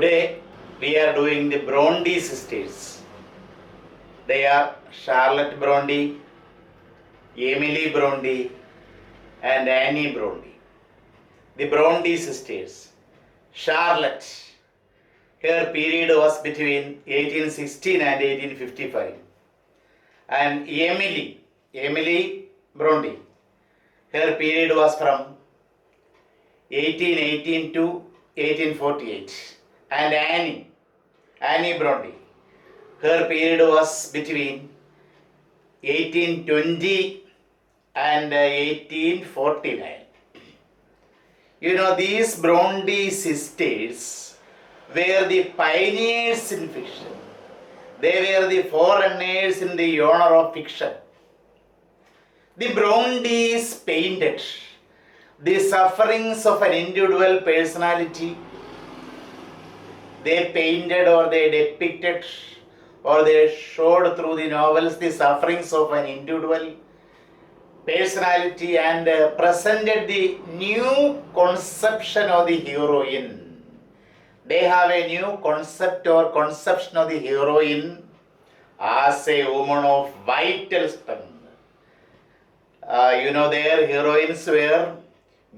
Today we are doing the Bronte Sisters. They are Charlotte Bronte, Emily Bronte and Annie Bronte. The Bronte Sisters. Charlotte, her period was between 1816 and 1855. And Emily Bronte, her period was from 1818 to 1848. And Annie Bronte, her period was between 1820 and 1849. You know, these Bronte sisters were the pioneers in fiction. They were the forerunners in the genre of fiction. The Brontes painted the sufferings of an individual personality. They painted or they depicted or they showed through the novels the sufferings of an individual personality and presented the new conception of the heroine. They have a new concept or conception of the heroine as a woman of vital strength. Their heroines were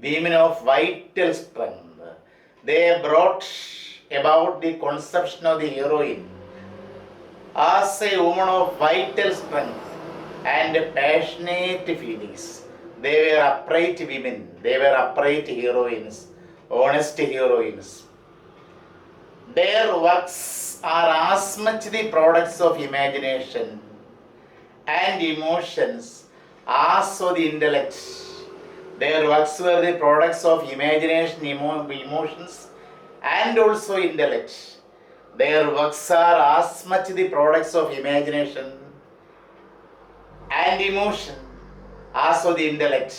women of vital strength. They brought about the conception of the heroine as a woman of vital strength and passionate feelings. They were upright women. They were upright heroines, honest heroines. Their works are as much the products of imagination and emotions as of the intellect. Their works were the products of imagination, emotions and also intellect. Their works are as much the products of imagination and emotion as of the intellect.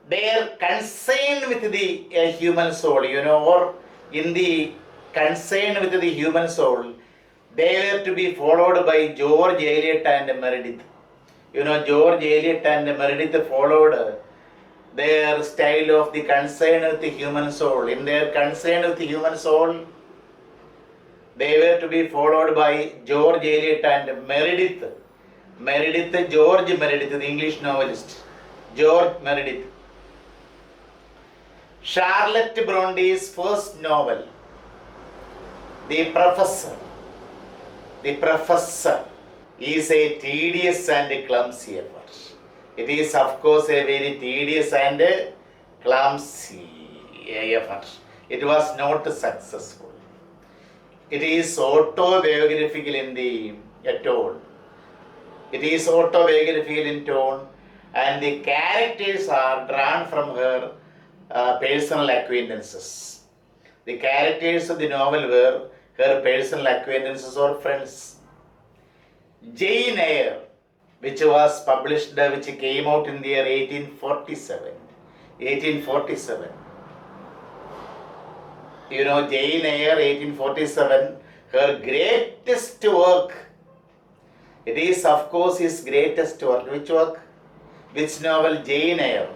They are concerned with the human soul, or in the concern with the human soul, they were to be followed by George Eliot and Meredith. George Eliot and Meredith followed their style of the concern with the human soul. In their concern with the human soul, they were to be followed by George Eliot and Meredith. George Meredith, the English novelist. George Meredith. Charlotte Bronte's first novel, The Professor, is a tedious and clumsy effort. It is, of course, a very tedious and clumsy effort. It was not successful. It is autobiographical in the tone. It is autobiographical in tone, and the characters are drawn from her personal acquaintances. The characters of the novel were her personal acquaintances or friends. Jane Eyre, which was published, which came out in the year 1847. Jane Eyre, 1847, her greatest work. It is, of course, his greatest work. Which work? Which novel? Jane Eyre,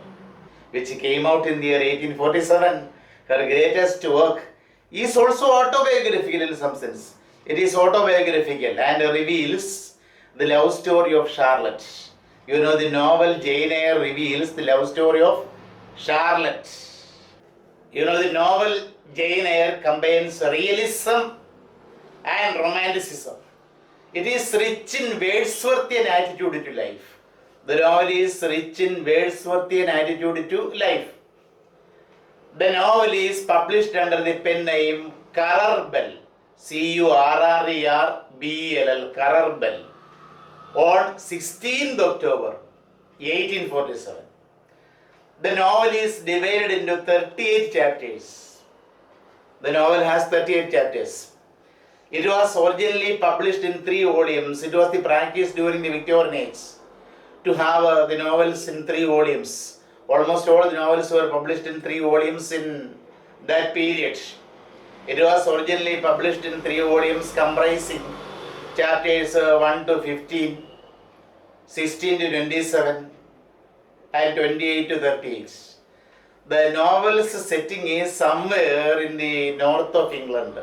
which came out in the year 1847. Her greatest work is also autobiographical in some sense. It is autobiographical and reveals the love story of Charlotte. The novel Jane Eyre reveals the love story of Charlotte. The novel Jane Eyre combines realism and romanticism. It is rich in Wordsworthian attitude to life. The novel is rich in Wordsworthian attitude to life. The novel is published under the pen name Currer Bell, Currerbell, Currer Bell, on 16th October 1847. The novel is divided into 38 chapters. The novel has 38 chapters. It was originally published in 3 volumes. It was the practice during the Victorian age to have the novels in 3 volumes. Almost all the novels were published in 3 volumes in that period. It was originally published in 3 volumes comprising chapters 1 to 15, 16 to 27 and 28 to 38. The novel's setting is somewhere in the north of England.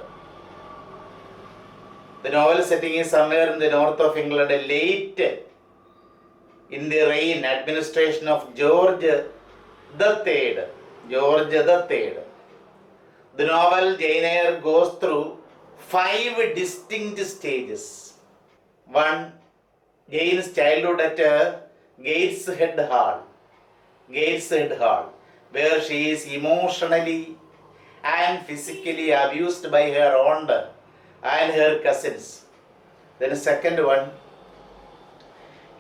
The novel setting is somewhere in the north of England, late in the reign, administration of George III. George III. The novel Jane Eyre goes through 5 distinct stages. 1. Jane's childhood at Gateshead Hall. Gateshead Hall, where she is emotionally and physically abused by her aunt and her cousins. Then the second one,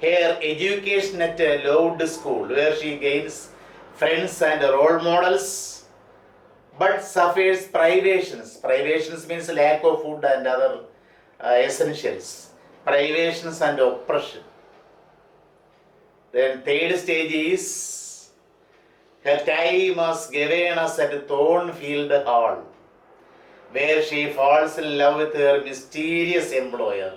her education at Lowood School, where she gains friends and role models, but suffers privations. Privations means lack of food and other essentials. Privations and oppression. Then third stage is her time as governess at Thornfield Hall, where she falls in love with her mysterious employer,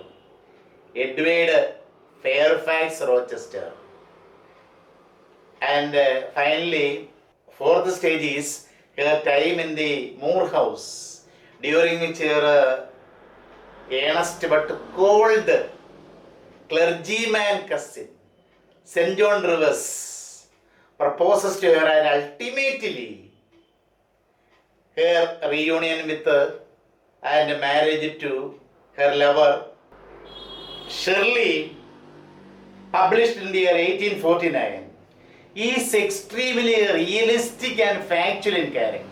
Edward Fairfax Rochester. And finally, fourth stage is her time in the Moor House, during which her earnest but cold clergyman cousin, St. John Rivers, proposes to her, and ultimately her reunion with and marriage to her lover Shirley, published in the year 1849, is extremely realistic and factual in character.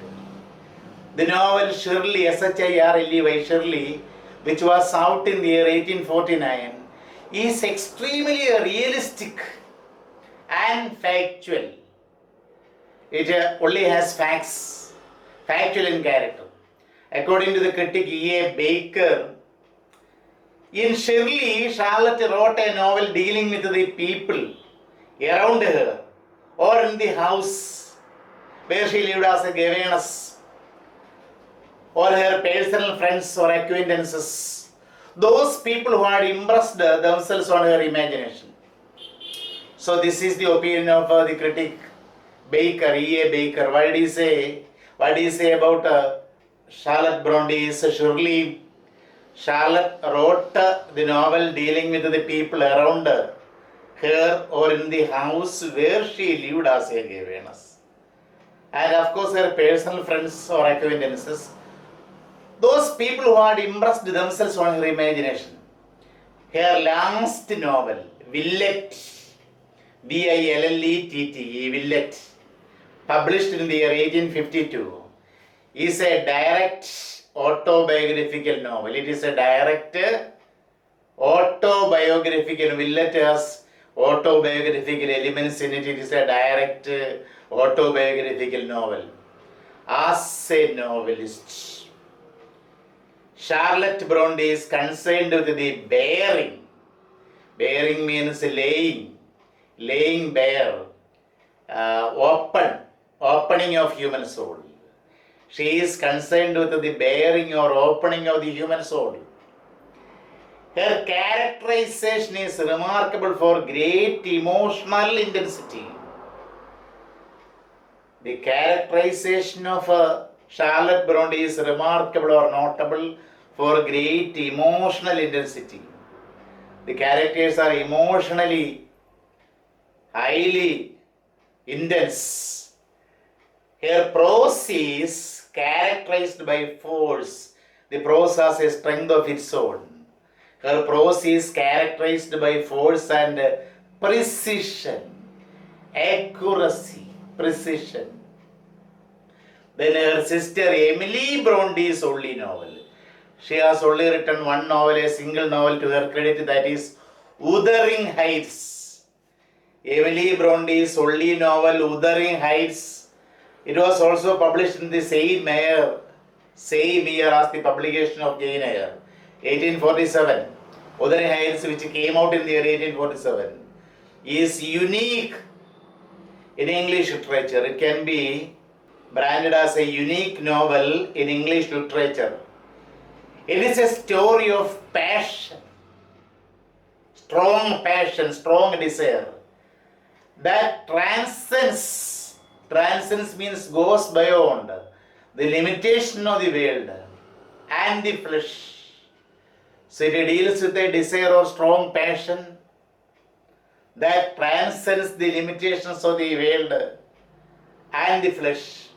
The novel Shirley, S-H-I-R-L-E-Y, Shirley, which was out in the year 1849, is extremely realistic and factual. It only has facts, factual in character. According to the critic E.A. Baker, in Shirley, Charlotte wrote a novel dealing with the people around her or in the house where she lived as a governess, or her personal friends or acquaintances, those people who had impressed themselves on her imagination. So this is the opinion of the critic Baker, E.A. Baker. What did he say? What did he say about Charlotte Bronte's Shirley? Charlotte wrote the novel dealing with the people around her or in the house where she lived as a governess. And of course her personal friends or acquaintances, those people who had impressed themselves on her imagination. Her last novel, Eng.Litt, B-I-L-L-E-T-T, Eng.Litt, published in the year 1852, is a direct autobiographical novel. It is a direct autobiographical. Eng.Litt has autobiographical elements in it. It is a direct autobiographical novel. As a novelist, Charlotte Bronte is concerned with the bearing. Bearing means laying bare, opening of human soul. She is concerned with the bearing or opening of the human soul. Her characterization is remarkable for great emotional intensity. The characterization of Charlotte Bronte is remarkable or notable for great emotional intensity. The characters are emotionally highly intense. Her prose is characterized by force. The prose has a strength of its own. Her prose is characterized by force and precision, accuracy, precision. Then her sister Emily Bronte's only novel. She has only written one novel, a single novel to her credit, that is Wuthering Heights. Emily Bronte's only novel, Wuthering Heights. It was also published in the same year as the publication of Jane Eyre, 1847. Wuthering Heights, which came out in the year 1847, is unique in English literature. It can be branded as a unique novel in English literature. It is a story of passion, strong desire that transcends Transcends means goes beyond the limitation of the world and the flesh. So it deals with a desire or strong passion that transcends the limitations of the world and the flesh.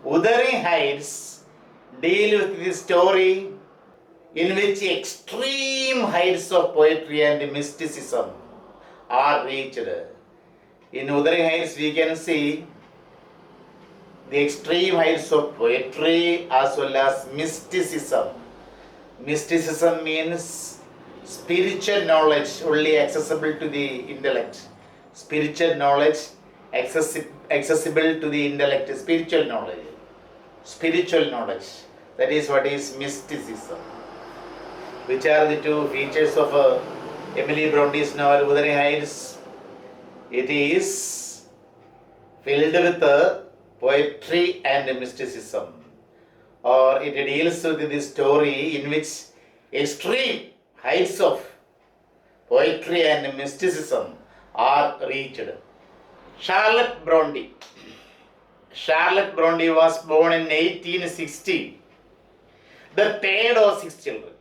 Wuthering Heights deal with the story in which extreme heights of poetry and mysticism are reached. In Wuthering Heights we can see the extreme heights of poetry as well as mysticism. Mysticism means spiritual knowledge only accessible to the intellect. Spiritual knowledge accessible to the intellect. Spiritual knowledge. Spiritual knowledge. That is what is mysticism. Which are the two features of Emily Bronte's novel Wuthering Heights? It is filled with poetry and mysticism. Or it deals with the story in which extreme heights of poetry and mysticism are reached. Charlotte Bronte. Charlotte Bronte was born in 1860, the third of 6 children.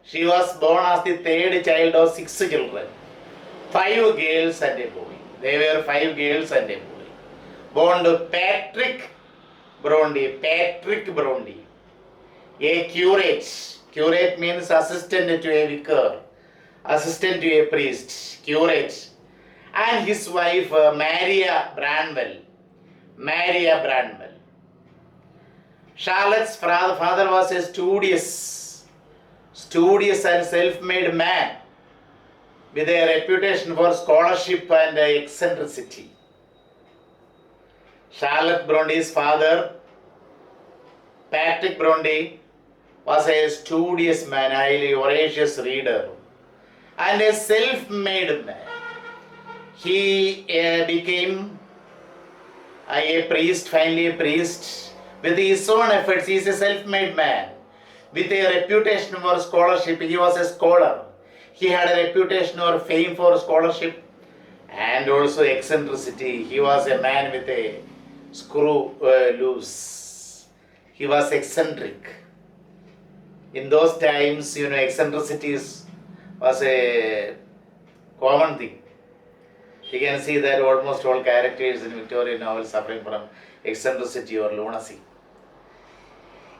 She was born as the third child of 6 children, 5 girls and a boy. There were 5 girls and a boy. Born to Patrick Bronte, a curate. Curate means assistant to a vicar, assistant to a priest, curate. And his wife Maria Branwell. Charlotte's father was a studious and self-made man with a reputation for scholarship and eccentricity. Charlotte Bronte's father, Patrick Bronte, was a studious man, highly voracious reader, and a self-made man. He became a priest, finally a priest, with his own efforts. He is a self-made man with a reputation for scholarship. He was a scholar. He had a reputation or fame for scholarship and also eccentricity. He was a man with a screw loose. He was eccentric. In those times, eccentricity was a common thing. You can see that almost all characters in Victorian novels suffering from eccentricity or lunacy.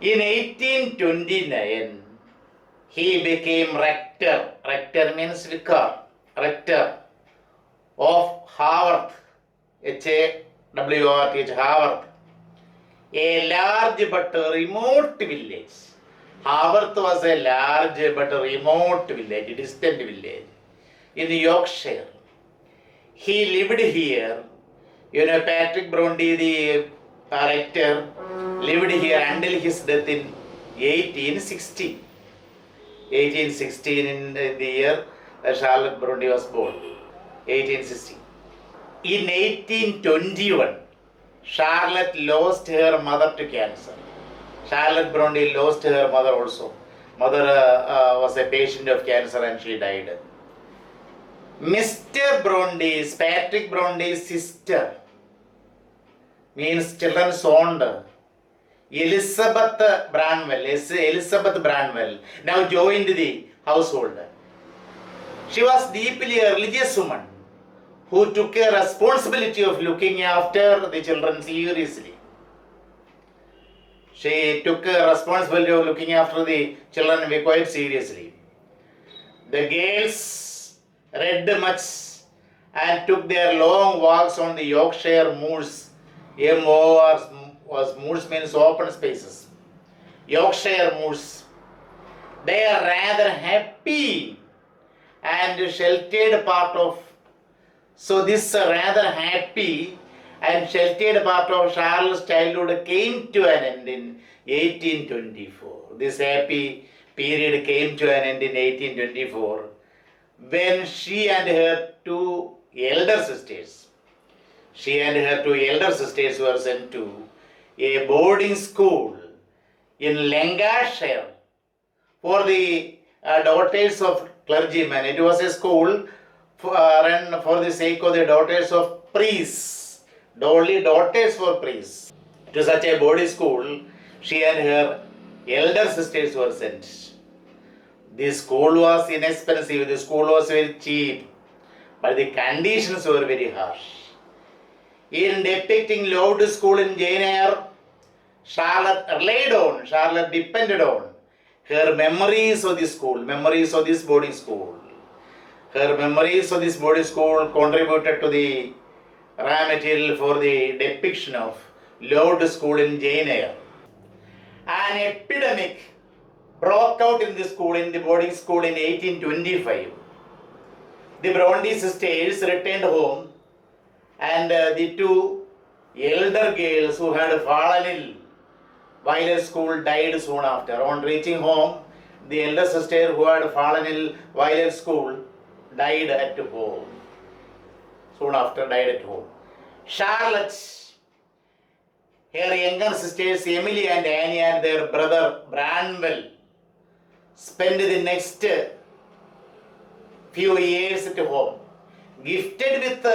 In 1829, he became rector. Rector means vicar. Rector of Haworth, H-A-W-R-T-H, Haworth, a large but remote village. Haworth was a large but remote village, distant village in Yorkshire. He lived here. Patrick Bronte, the rector, lived here until his death in 1816. 1816 in the year Charlotte Bronte was born. 1860. In 1821, Charlotte lost her mother to cancer. Charlotte Bronte lost her mother also. Mother was a patient of cancer and she died. Mr. Bronte's, Patrick Bronte's sister, means children's owned, Elizabeth Branwell, now joined the household. She was deeply a religious woman who took a responsibility of looking after the children seriously. She took a responsibility of looking after the children quite seriously. The girls read much and took their long walks on the Yorkshire moors. Moors means open spaces. Yorkshire moors. They are rather happy and sheltered part of. So this rather happy and sheltered part of Charlotte's childhood came to an end in 1824. This happy period came to an end in 1824 when she and her two elder sisters were sent to a boarding school in Lancashire for the daughters of clergymen. It was a school run for the sake of the daughters of priests. only daughters were priests. To such a boarding school, she and her elder sisters were sent. The school was inexpensive, the school was very cheap, but the conditions were very harsh. In depicting Lord School in Jane Eyre, Charlotte depended on her memories of the school, memories of this boarding school. Her memories of this boarding school contributed to the raw material for the depiction of Lord School in Jane Eyre. An epidemic broke out in the school, in the boarding school in 1825. The Bronte Sisters returned home, and the two elder girls who had fallen ill while at school died soon after. On reaching home, the elder sister who had fallen ill while at school died at home. Soon after died at home. Charlotte, her younger sisters Emily and Annie and their brother Branwell spent the next few years at home. Gifted with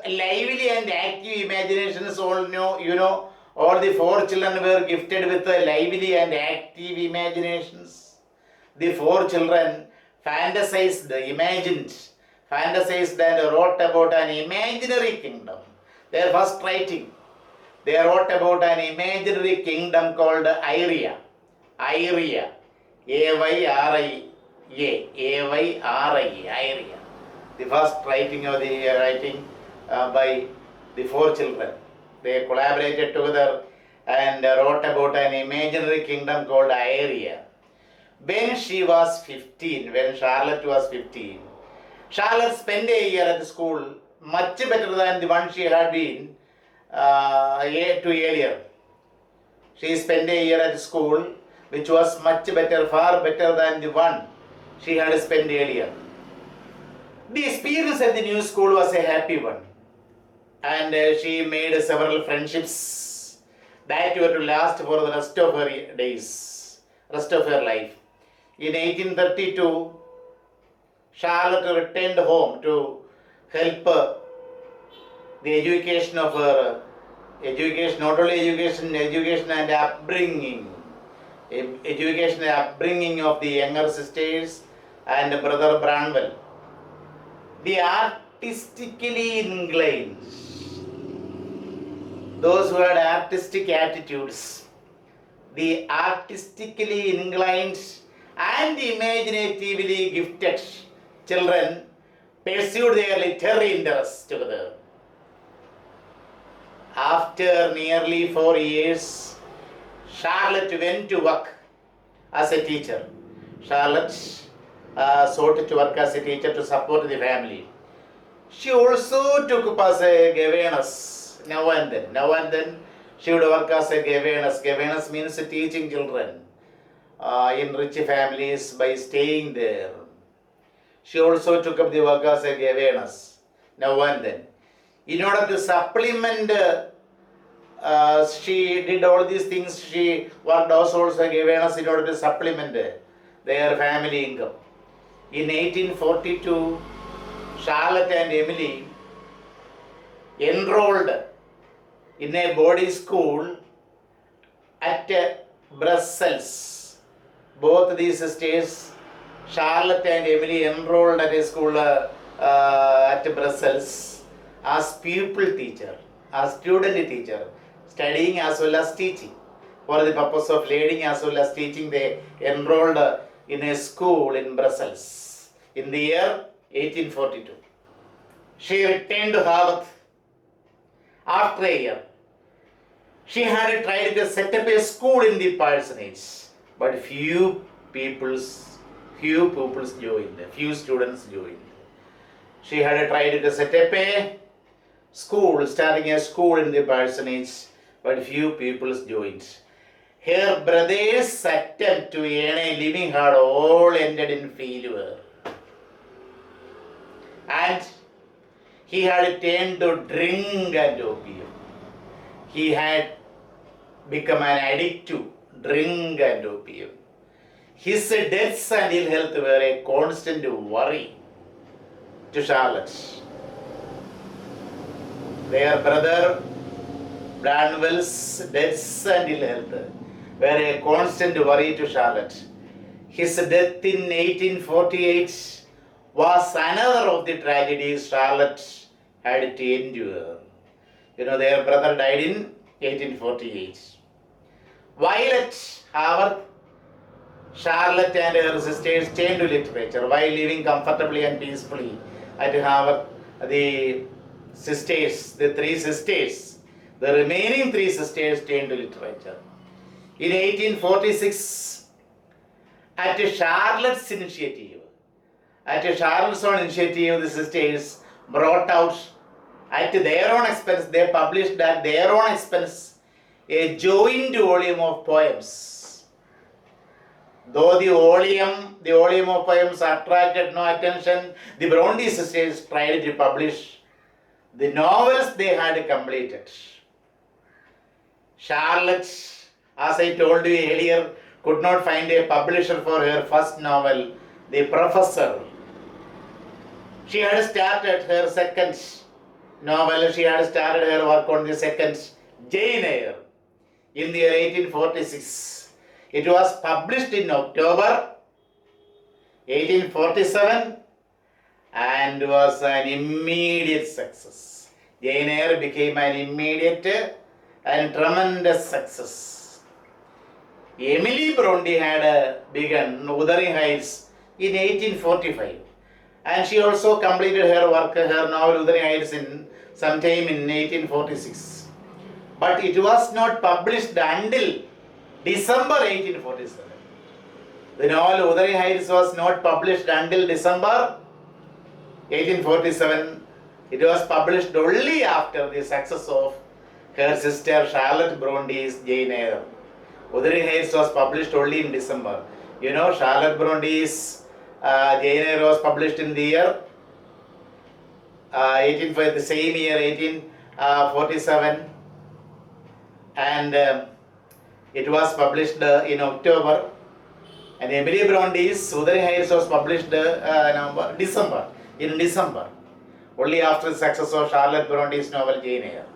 lively and active imaginations, all the four children were gifted with lively and active imaginations. The four children fantasized and wrote about an imaginary kingdom. Their first writing, they wrote about an imaginary kingdom called Eyre. Eyre. Eyre. Eyre. The first writing by the four children. They collaborated together and wrote about an imaginary kingdom called Eyre. When Charlotte was 15, Charlotte spent a year at the school, much better than the one she had been earlier. She spent a year at school, which was much better, far better than the one she had spent earlier. The experience at the new school was a happy one, and she made several friendships that were to last for the rest of her days, rest of her life. In 1832, Charlotte returned home to help the education of her not only education and upbringing of the younger sisters and brother Branwell. The artistically inclined, those who had artistic attitudes, the artistically inclined and imaginatively gifted children pursued their literary interests together. After nearly 4 years, Charlotte went to work as a teacher. Charlotte sought to work as a teacher to support the family. She also took up as a governess now and then. She would work as a governess. Governess means teaching children in rich families by staying there. She also took up the work as a governess now and then. In order to supplement, she did all these things. She worked also as a governess in order to supplement their family income. In 1842, Charlotte and Emily enrolled in a boarding school at Brussels. Both these sisters, Charlotte and Emily, enrolled at a school at Brussels as pupil teacher, as student teacher, studying as well as teaching. For the purpose of learning as well as teaching, they enrolled in a school in Brussels in the year 1842. She returned to Harvard after a year. She had tried to set up a school in the parsonage, but few students joined. She had tried to set up a school, starting a school in the parsonage, but few people joined. Her brother's attempt to earn a living had all ended in failure. And he had turned to drink and opium. He had become an addict to drink and opium. His deaths and ill health were a constant worry to Charlotte. Their brother Branwell's deaths and ill health were a constant worry to Charlotte. His death in 1848 was another of the tragedies Charlotte had to endure. Their brother died in 1848. While at Harvard, Charlotte and her sisters turned to literature. While living comfortably and peacefully at Harvard, the remaining three sisters turned to literature. In 1846, at Charlotte's own initiative, the sisters brought out at their own expense, they published at their own expense a joint volume of poems. Though the volume of poems attracted no attention, the Bronte sisters tried to publish the novels they had completed. Charlotte, as I told you earlier, could not find a publisher for her first novel, The Professor. She had started her second novel, she had started her work on the second, Jane Eyre, in the year 1846. It was published in October 1847 and was an immediate success. Jane Eyre became an immediate and tremendous success. Emily Bronte had begun Wuthering Heights in 1845, and she also completed her work, her novel Wuthering Heights sometime in 1846. But it was not published until December 1847. The novel Wuthering Heights was not published until December 1847. It was published only after the success of her sister Charlotte Bronte's Jane Eyre. Wuthering Heights was published only in December. Charlotte Bronte's Jane Eyre was published in the year the same year, 1847, and it was published in October. And Emily Bronte's Wuthering Heights was published in December, only after the success of Charlotte Bronte's novel Jane Eyre.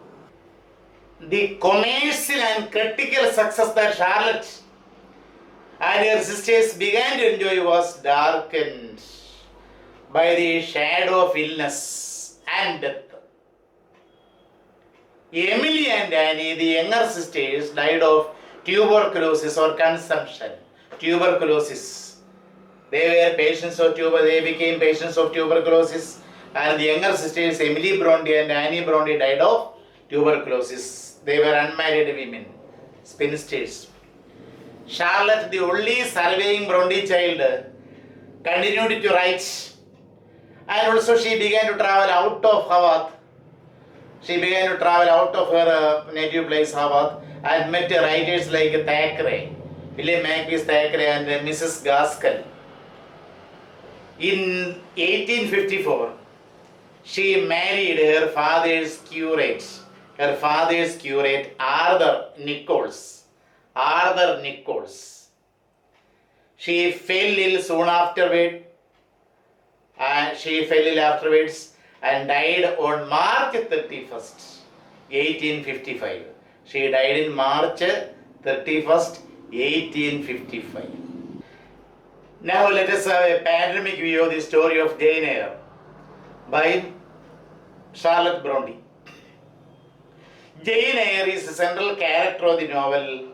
The commercial and critical success that Charlotte and her sisters began to enjoy was darkened by the shadow of illness and death. Emily and Annie, the younger sisters, died of tuberculosis or consumption. Tuberculosis. They became patients of tuberculosis, and the younger sisters, Emily Bronte and Annie Bronte, died of tuberculosis. They were unmarried women, spinsters. Charlotte, the only surviving Bronte child, continued to write, and also she began to travel out of Harvard. She began to travel out of her native place, Harvard, and met writers like Thackeray, William Makepeace Thackeray, and Mrs. Gaskell. In 1854, she married her father's curate, Arthur Nichols. She fell ill soon afterwards, and died on March 31st, 1855. She died in March 31st, 1855. Now let us have a panoramic view of the story of Jane Eyre by Charlotte Bronte. Jane Eyre is the central character of the novel,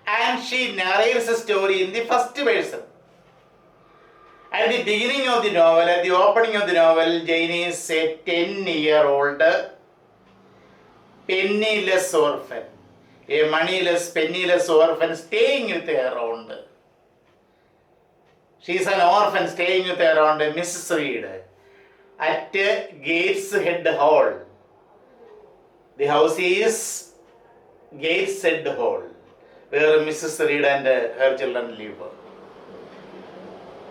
and she narrates the story in the first person. At the beginning of the novel, at the opening of the novel, Jane is a 10-year-old penniless orphan, a moneyless, penniless orphan staying with her aunt. She is an orphan staying with her aunt, Mrs. Reed, at Gateshead Hall. The house is Gateshead Hall, where Mrs. Reed and her children live.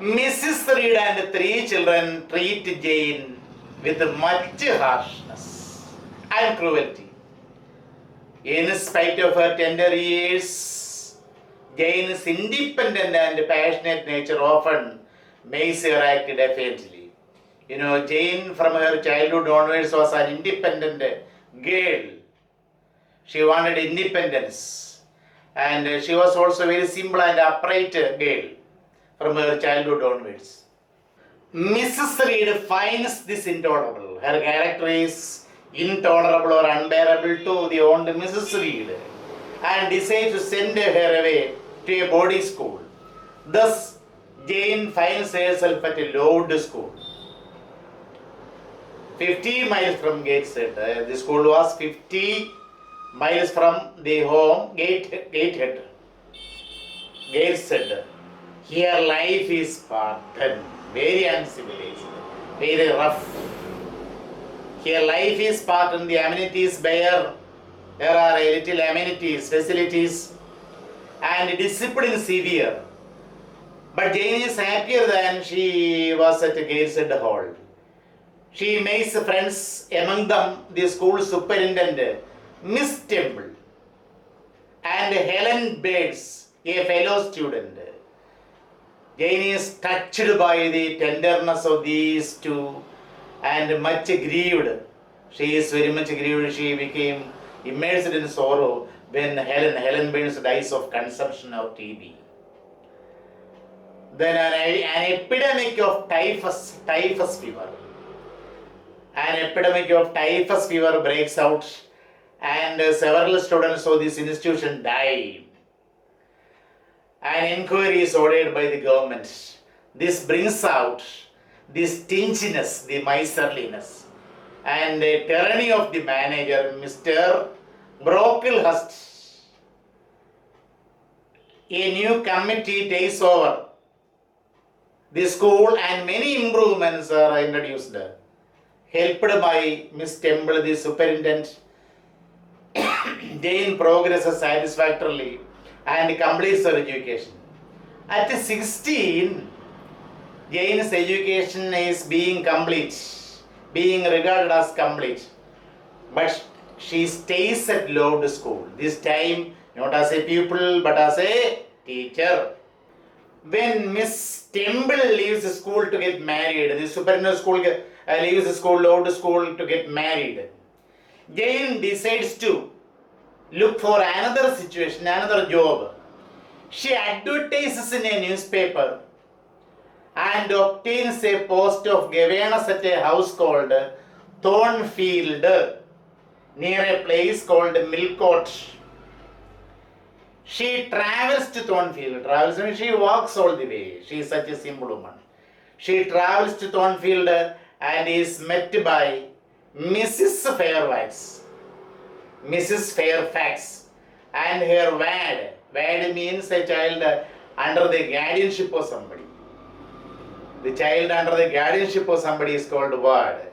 Mrs. Reed and 3 children treat Jane with much harshness and cruelty. In spite of her tender years, Jane's independent and passionate nature often makes her act defiantly. Jane from her childhood onwards was an independent girl. She wanted independence. And she was also a very simple and upright girl from her childhood onwards. Mrs. Reed finds this intolerable. Her character is intolerable or unbearable to the old Mrs. Reed and decides to send her away to a boarding school. Thus, Jane finds herself at a lowered school. 50 miles from Gateshead. The school was 50 miles from the home, Gateshead. Here life is spartan, very uncivilized, very rough. Here life is spartan, the amenities bare. There are little amenities, facilities, and discipline severe. But Jane is happier than she was at Gateshead Hall. She makes friends, among them the school superintendent, Miss Temple, and Helen Bates, a fellow student. Jane is touched by the tenderness of these two and much grieved. She is very much grieved. She became immersed in sorrow when Helen Bates dies of consumption of TB. Then an epidemic of typhus fever. An epidemic of typhus fever breaks out and several students of this institution died. An inquiry is ordered by the government. This brings out the stinginess, the miserliness, and the tyranny of the manager, Mr. Brocklehurst. A new committee takes over the school and many improvements are introduced. Helped by Miss Temple, the superintendent, Jane progresses satisfactorily and completes her education. At 16, Jane's education is being regarded as complete. But she stays at Lord School, this time not as a pupil but as a teacher. When Miss Temple leaves the school to get married, the superintendent school leaves the school, Lord School, to get married, Jane decides to look for another situation, another job. She advertises in a newspaper and obtains a post of governess at a house called Thornfield, near a place called Millcote. She travels to Thornfield. She walks all the way. She is such a simple woman. She travels to Thornfield and is met by Mrs. Fairfax. Mrs. Fairfax and her ward. Ward means a child under the guardianship of somebody. The child under the guardianship of somebody is called ward.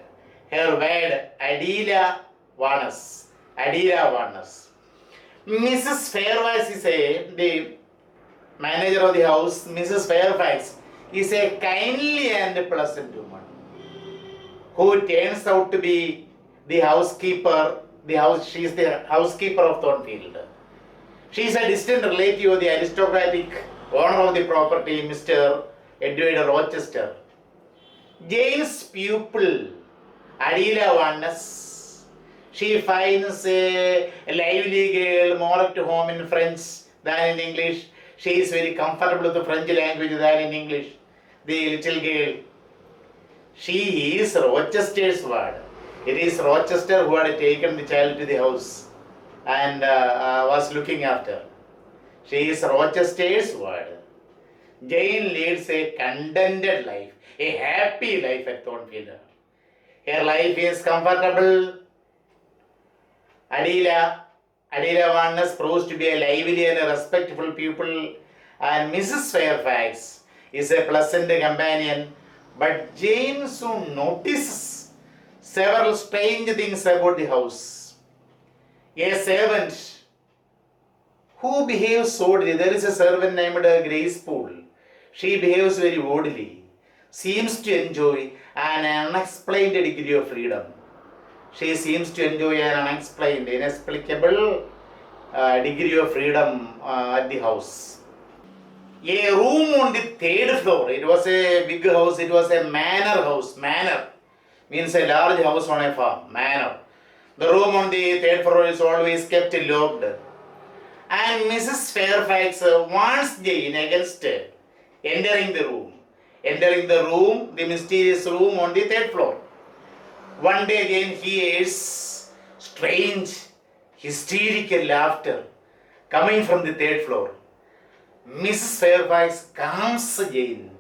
Her ward, Adela Warnes. Mrs. Fairfax is the manager of the house. Mrs. Fairfax is a kindly and pleasant woman who turns out to be the housekeeper. She is the housekeeper of Thornfield. She is a distant relative of the aristocratic owner of the property, Mr. Edward Rochester. Jane's pupil, Adela Warnes, she finds a lively girl, more at home in French than in English. She is very comfortable with the French language than in English. The little girl. She is Rochester's ward. It is Rochester who had taken the child to the house and was looking after. She is Rochester's ward. Jane leads a contented life, a happy life at Thornfield. Her life is comfortable. Adela Warnes proves to be a lively and a respectful pupil, and Mrs. Fairfax is a pleasant companion. But Jane soon notices several strange things about the house. A servant who behaves oddly. There is a servant named Grace Poole. She behaves very oddly, seems to enjoy an unexplained degree of freedom. She seems to enjoy an unexplained, inexplicable degree of freedom at the house. A room on the third floor. It was a big house. It was a manor house. Manor means a large house on a farm. Manor. The room on the third floor is always kept locked. And Mrs. Fairfax warns Jane against entering the room. Entering the room, the mysterious room on the third floor. One day Jane hears strange, hysterical laughter coming from the third floor. Mrs. Fairfax calms Jane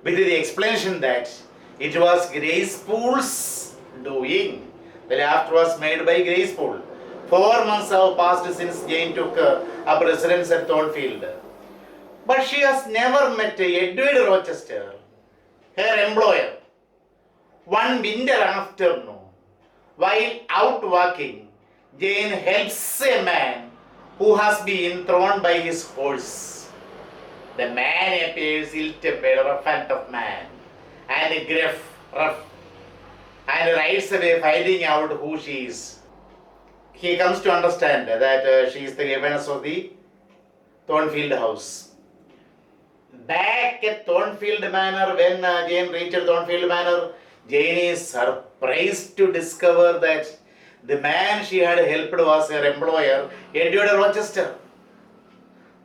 with the explanation that it was Grace Poole's doing. The laughter was made by Grace Poole. 4 months have passed since Jane took up residence at Thornfield. But she has never met Edward Rochester, her employer. One winter afternoon, while out walking, Jane helps a man who has been thrown by his horse. The man appears ill-tempered, rough and tough man, and rough, and rides away finding out who she is. He comes to understand that she is the governess of the Thornfield house. Back at Thornfield Manor, when Jane reached Thornfield Manor, Jane is surprised to discover that the man she had helped was her employer, Edward Rochester.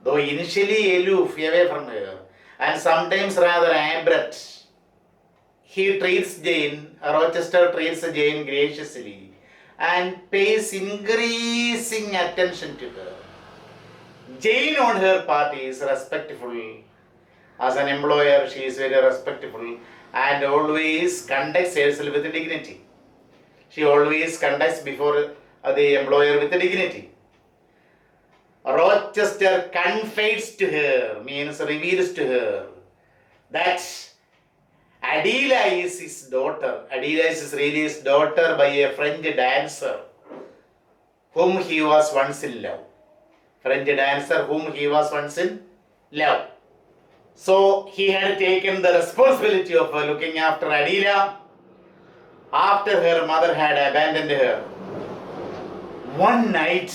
Though initially aloof, away from her, and sometimes rather abrupt, Rochester treats Jane graciously and pays increasing attention to her. Jane on her part is respectful. As an employer, she is very respectful and always conducts herself with dignity. She always conducts before the employer with dignity. Rochester confides to her, means reveals to her, that Adela is his daughter. Adela is really his daughter by a French dancer whom he was once in love. French dancer whom he was once in love. So he had taken the responsibility of looking after Adela after her mother had abandoned her. One night,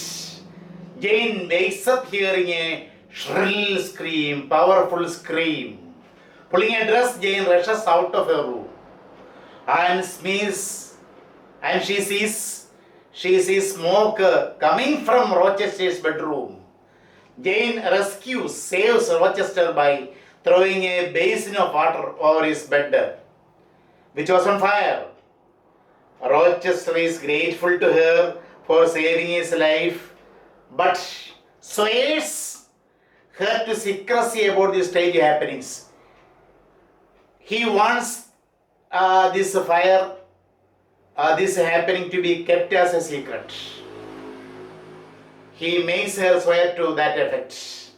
Jane wakes up hearing a shrill scream, powerful scream. Pulling a dress, Jane rushes out of her room and she sees smoke coming from Rochester's bedroom. Jane saves Rochester by throwing a basin of water over his bed, which was on fire. Rochester is grateful to her for saving his life, but swears her to secrecy about the strange happenings. He wants this happening to be kept as a secret. He makes her swear to that effect.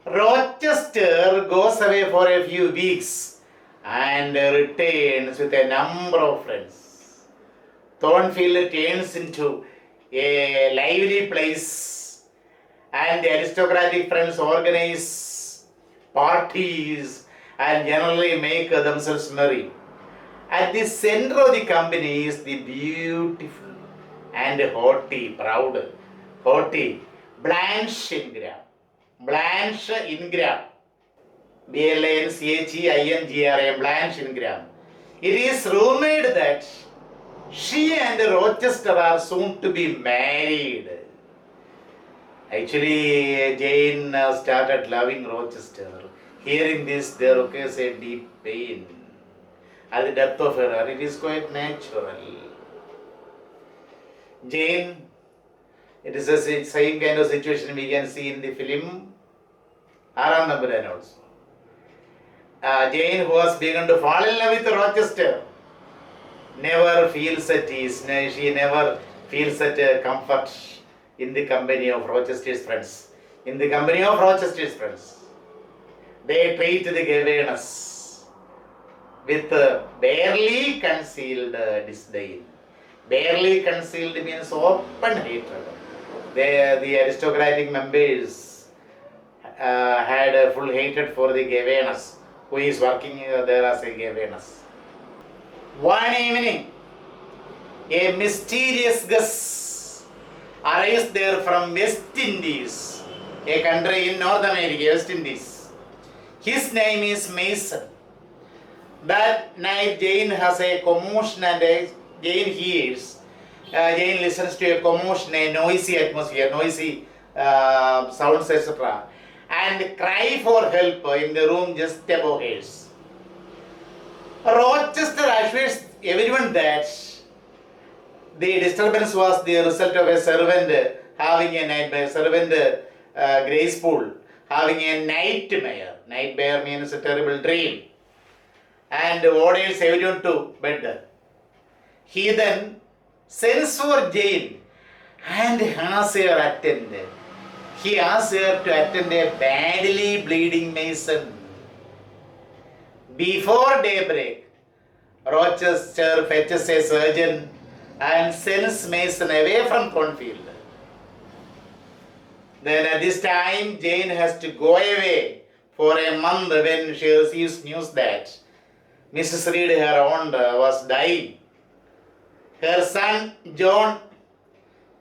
Rochester goes away for a few weeks and returns with a number of friends. Thornfield turns into a lively place, and the aristocratic friends organize parties and generally make themselves merry. At the center of the company is the beautiful and haughty Blanche Ingram. Blanche Ingram. B-L-A-N-C-H-E-I-N-G-R-A, Blanche Ingram. It is rumored that she and Rochester are soon to be married. Actually, Jane started loving Rochester. Hearing this, there occurs a deep pain at the depth of her heart. It is quite natural. Jane, it is the same kind of situation we can see in the film Aram Namburan also. Jane, who has begun to fall in love with Rochester, never feels at ease. She never feels at comfort in the company of Rochester's friends. They treat the governess with barely concealed disdain. Barely concealed means open hatred. The aristocratic members had a full hatred for the governess who is working there as a governess. One evening, a mysterious guest arrives there from West Indies, a country in North America, West Indies. His name is Mason. That night Jane has a commotion and Jane hears Jane listens to a commotion, a noisy atmosphere, noisy sounds, etc., and cry for help in the room just above hers. Rochester assures everyone that the disturbance was the result of a servant having a nightmare, Grace Poole having a nightmare. Nightmare means a terrible dream. And orders everyone to bed. He then sends for Jane and has her attend. He asks her to attend a badly bleeding Mason. Before daybreak, Rochester fetches a surgeon and sends Mason away from Cornfield. Then at this time, Jane has to go away for a month when she receives news that Mrs. Reed, her aunt, was dying. Her son John,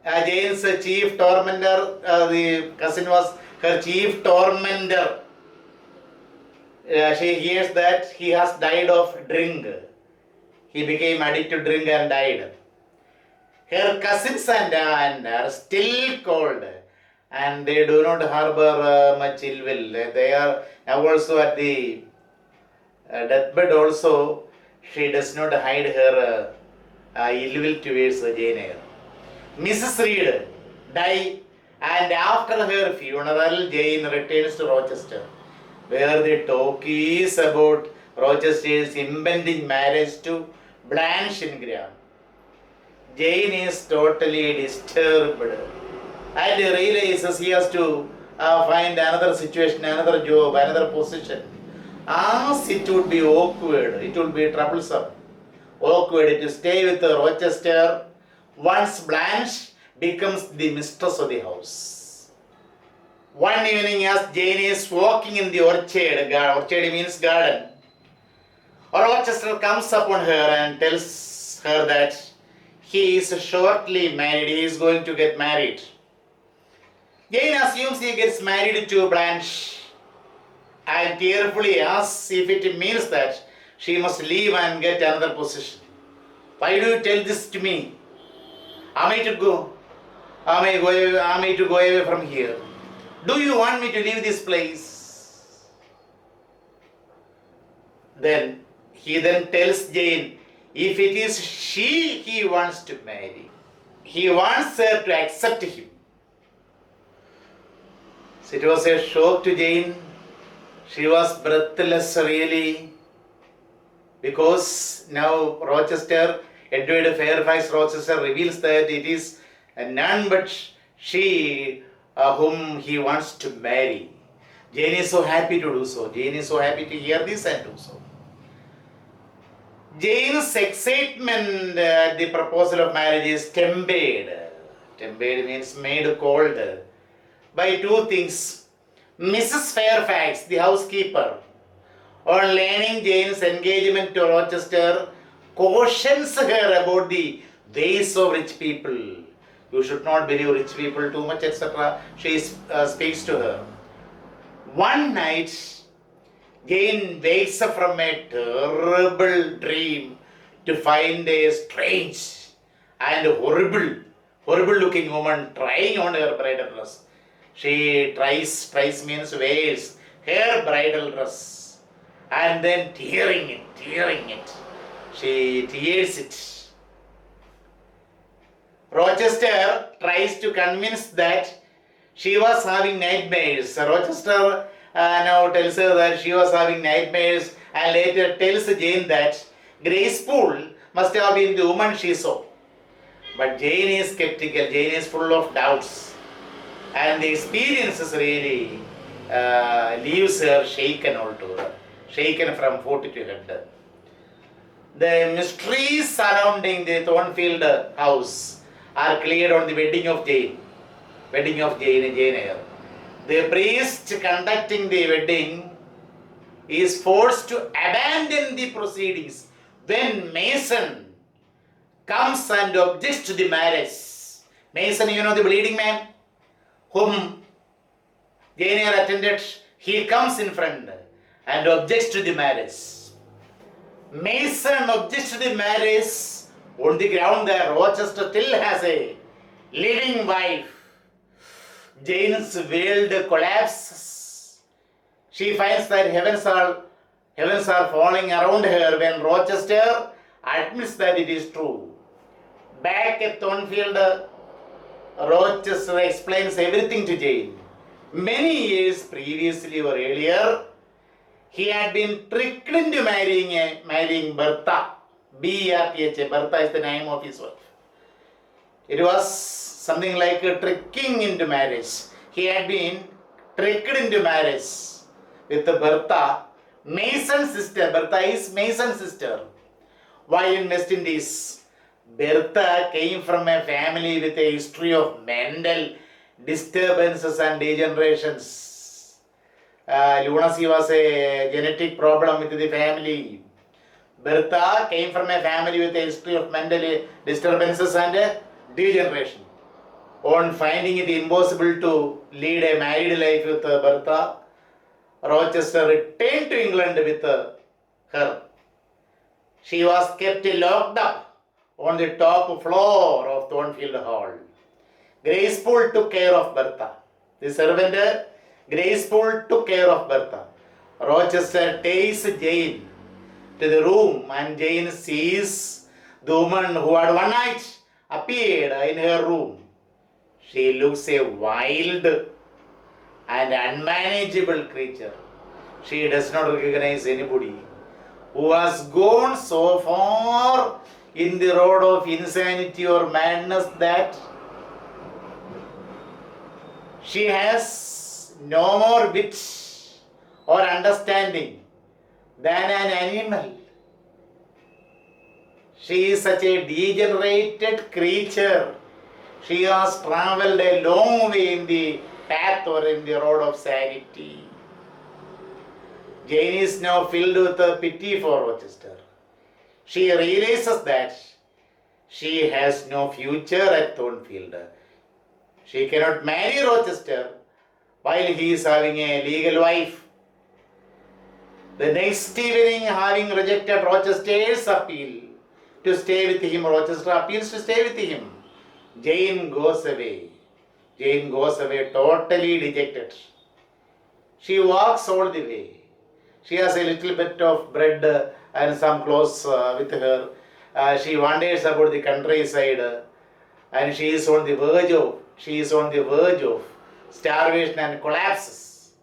Jane's chief tormentor, the cousin was her chief tormentor. She hears that he has died of drink. He became addicted to drink and died. Her cousins and aunt are still cold, and they do not harbor much ill will. They are now also at the deathbed also. She does not hide her ill will towards Jane Eyre. Mrs. Reed died, and after her funeral, Jane returns to Rochester, where the talk is about Rochester's impending marriage to Blanche Ingram. Jane is totally disturbed and realizes he has to find another situation, another job, another position. As it would be awkward, it would be troublesome, awkward to stay with Rochester once Blanche becomes the mistress of the house. One evening, as Jane is walking in the orchard means garden, Rochester comes upon her and tells her that he is shortly married, he is going to get married. Jane assumes he gets married to Blanche and tearfully asks if it means that she must leave and get another position. Why do you tell this to me? Am I to go? Am I to go away from here? Do you want me to leave this place? Then he tells Jane if it is she he wants to marry. He wants her to accept him. So it was a shock to Jane. She was breathless really, because now Rochester, Edward Fairfax Rochester, reveals that it is none but she whom he wants to marry. Jane is so happy to do so. Jane is so happy to hear this and do so. Jane's excitement at the proposal of marriage is tempered. Tempered means made cold by two things. Mrs. Fairfax, the housekeeper, on learning Jane's engagement to Rochester, cautions her about the ways of rich people. You should not believe rich people too much, etc. She speaks to her. One night, Jane wakes up from a terrible dream to find a strange and horrible looking woman trying on her bridal dress. She tries means wears her bridal dress and then tearing it. She tears it. Rochester tries to convince that she was having nightmares. Rochester now tells her that she was having nightmares and later tells Jane that Grace Poole must have been the woman she saw. But Jane is skeptical, Jane is full of doubts, and the experiences really leaves her shaken altogether, shaken from foot to head. The mysteries surrounding the Thornfield house are cleared on the wedding of Jane and Jane Eyre. The priest conducting the wedding is forced to abandon the proceedings when Mason comes and objects to the marriage. Mason, you know, the bleeding man whom Jane Eyre attended, he comes in front and objects to the marriage. Mason objects to the marriage On the ground there, Rochester still has a living wife. Jane's world collapses. She finds that heavens are falling around her when Rochester admits that it is true. Back at Thornfield, Rochester explains everything to Jane. Many years previously or earlier, he had been tricked into marrying Brontë. B-E-R-T-H-A. Brontë is the name of his wife. It was something like a tricking into marriage. He had been tricked into marriage with Brontë, Mason's sister. Brontë is Mason's sister. While in West Indies, Brontë came from a family with a history of mental disturbances and degenerations. Lunacy was a genetic problem with the family. Brontë came from a family with a history of mental disturbances and degeneration. On finding it impossible to lead a married life with Brontë, Rochester returned to England with her. She was kept locked up on the top floor of Thornfield Hall. Graceful took care of Brontë. The servant Graceful took care of Brontë. Rochester takes Jane to the room and Jane sees the woman who had one night appeared in her room. She looks a wild and unmanageable creature. She does not recognize anybody who has gone so far in the road of insanity or madness that she has no more wit or understanding than an animal. She is such a degenerated creature. She has travelled a long way in the path or in the road of sanity. Jane is now filled with pity for Rochester. She realizes that she has no future at Thornfield. She cannot marry Rochester while he is having a legal wife. The next evening, having rejected Rochester's appeal to stay with him, Rochester appeals to stay with him. Jane goes away. Jane goes away totally dejected. She walks all the way. She has a little bit of bread and some clothes with her. She wanders about the countryside and she is on the verge of starvation and collapses.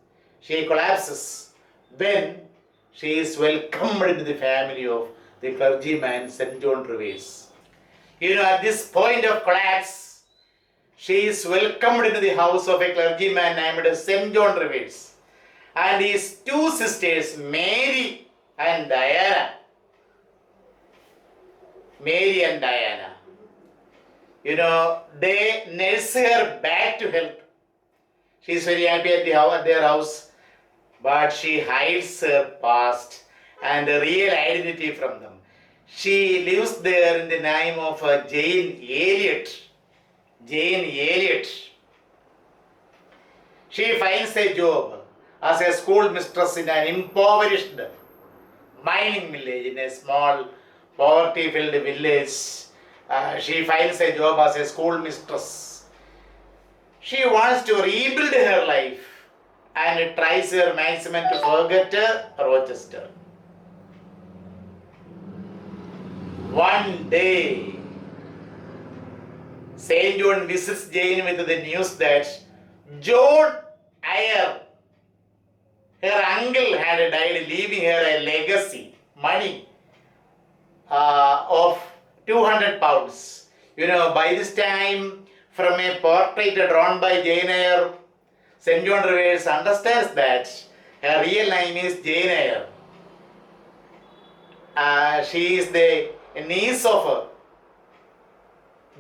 She collapses. Then she is welcomed into the family of the clergyman St. John Revers. At this point of collapse, she is welcomed into the house of a clergyman named St. John Revers and his two sisters, Mary and Diana. Mary and Diana. They nurse her back to health. She is very happy at their house, but she hides her past and real identity from them. She lives there in the name of Jane Eyre-Litt. Jane Eyre-Litt. She finds a job as a school mistress in an impoverished mining village, in a small poverty-filled village. She finds a job as a school mistress. She wants to rebuild her life and tries her maximum to forget Rochester. One day, St. John visits Jane with the news that John Eyre, her uncle, had died, leaving her a legacy, money of 200 pounds. By this time, from a portrait drawn by Jane Eyre, St. John Revers understands that her real name is Jane Eyre. She is the niece of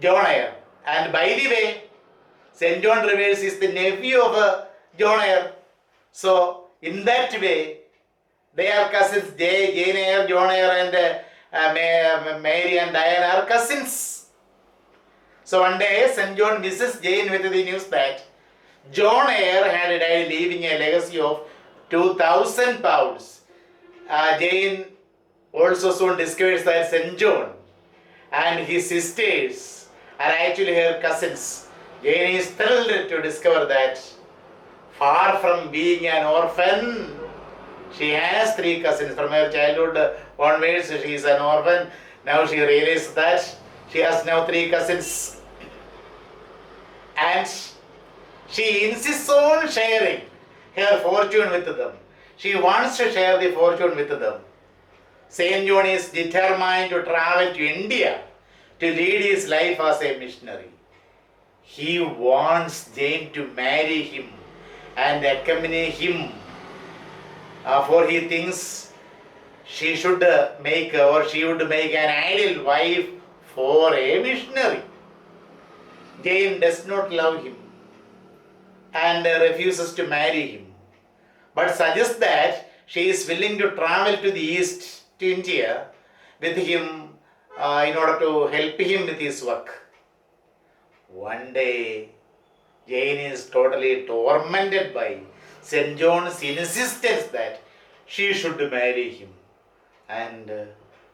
John Eyre. And by the way, St. John Revers is the nephew of John Eyre. So, in that way, they are cousins. Jane Eyre, John Eyre and Mary and Diana are cousins. So one day, St. John visits Jane with the news that John Eyre had died, leaving a legacy of 2,000 pounds. Jane also soon discovers that St. John and his sisters are actually her cousins. Jane is thrilled to discover that far from being an orphan, she has 3 cousins. From her childhood onwards, she is an orphan. Now she realizes that she has now 3 cousins. And she insists on sharing her fortune with them. She wants to share the fortune with them. Saint John is determined to travel to India to lead his life as a missionary. He wants Jane to marry him and accompany him, for he thinks she should make an ideal wife for a missionary. Jane does not love him and refuses to marry him, but suggests that she is willing to travel to the east, to India, with him in order to help him with his work. One day, Jane is totally tormented by St. John's insistence that she should marry him. And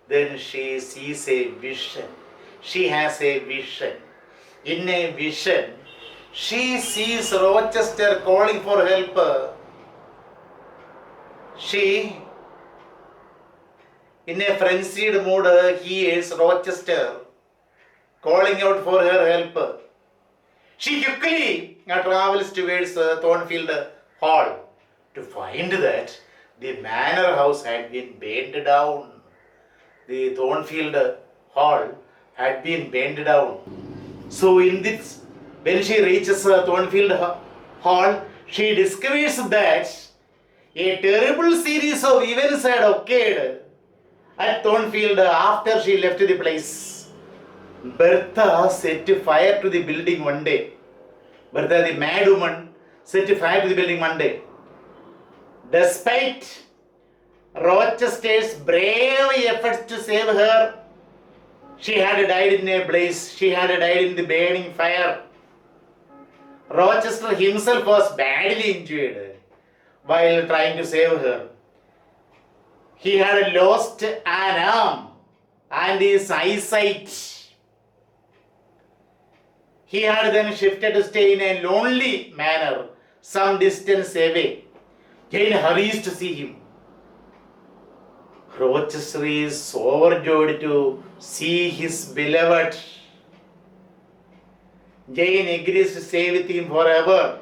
then she sees a vision. She has a vision. In a vision, she sees Rochester calling for help. She, in a frenzied mood, hears Rochester calling out for her help. She quickly travels towards Thornfield Hall to find that the manor house had been burned down. The Thornfield Hall had been burned down. So when she reaches Thornfield Hall, she discovers that a terrible series of events had occurred at Thornfield after she left the place. Bertha set fire to the building one day. Bertha, the mad woman, set fire to the building one day. Despite Rochester's brave efforts to save her, she had died in a blaze. She had died in the burning fire. Rochester himself was badly injured while trying to save her. He had lost an arm and his eyesight. He had then shifted to stay in a lonely manor some distance away. Jane hurries to see him. Rochester is overjoyed to see his beloved. Jane agrees to stay with him forever.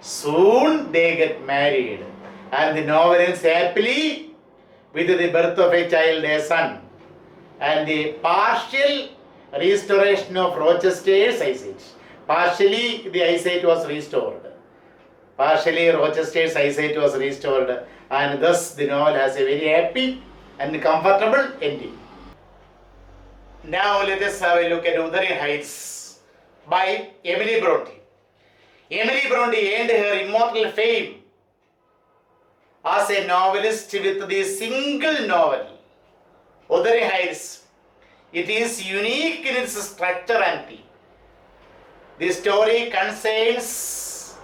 Soon they get married, and the novel ends happily with the birth of a child, a son, and the partial restoration of Rochester's eyesight. Partially the eyesight was restored. Partially Rochester's eyesight was restored, and thus the novel has a very happy and comfortable ending. Now let us have a look at Wuthering Heights by Emily Bronte. Emily Bronte earned her immortal fame as a novelist with the single novel, Wuthering Heights. It is unique in its structure and theme. The story concerns